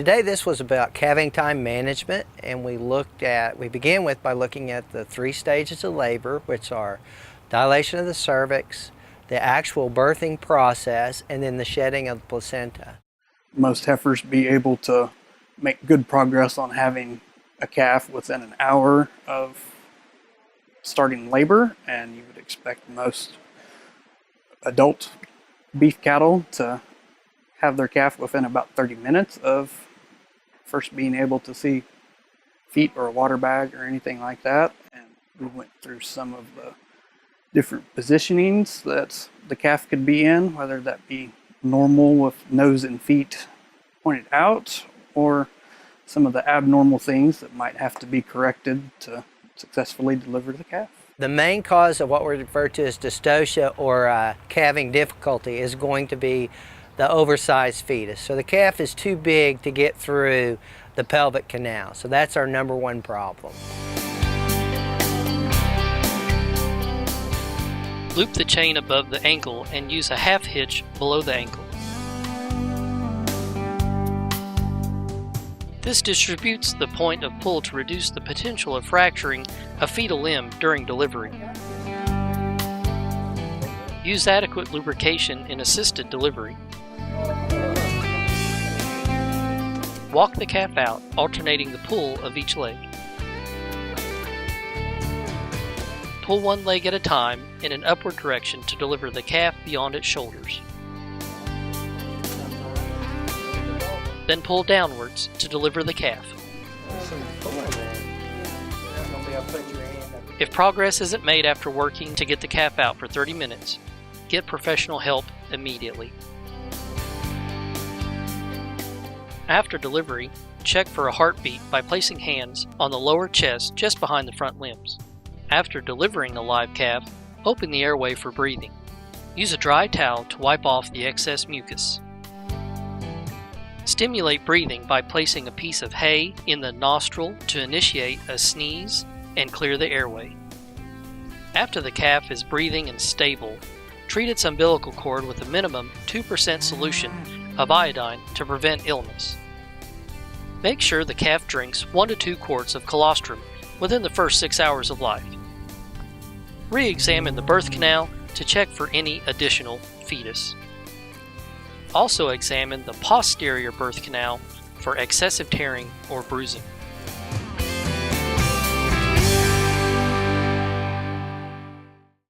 Today this was about calving time management, and we began by looking at the 3 stages of labor, which are dilation of the cervix, the actual birthing process, and then the shedding of the placenta. Most heifers be able to make good progress on having a calf within an hour of starting labor, and you would expect most adult beef cattle to have their calf within about 30 minutes of first being able to see feet or a water bag or anything like that. And we went through some of the different positionings that the calf could be in, whether that be normal with nose and feet pointed out, or some of the abnormal things that might have to be corrected to successfully deliver the calf. The main cause of what we refer to as dystocia or calving difficulty is going to be the oversized fetus. So the calf is too big to get through the pelvic canal. So that's our #1 problem. Loop the chain above the ankle and use a half hitch below the ankle. This distributes the point of pull to reduce the potential of fracturing a fetal limb during delivery. Use adequate lubrication in assisted delivery. Walk the calf out, alternating the pull of each leg. Pull one leg at a time in an upward direction to deliver the calf beyond its shoulders. Then pull downwards to deliver the calf. If progress isn't made after working to get the calf out for 30 minutes, get professional help immediately. After delivery, check for a heartbeat by placing hands on the lower chest just behind the front limbs. After delivering a live calf, open the airway for breathing. Use a dry towel to wipe off the excess mucus. Stimulate breathing by placing a piece of hay in the nostril to initiate a sneeze and clear the airway. After the calf is breathing and stable, treat its umbilical cord with a minimum 2% solution of iodine to prevent illness. Make sure the calf drinks 1 to 2 quarts of colostrum within the first 6 hours of life. Re-examine the birth canal to check for any additional fetus. Also examine the posterior birth canal for excessive tearing or bruising.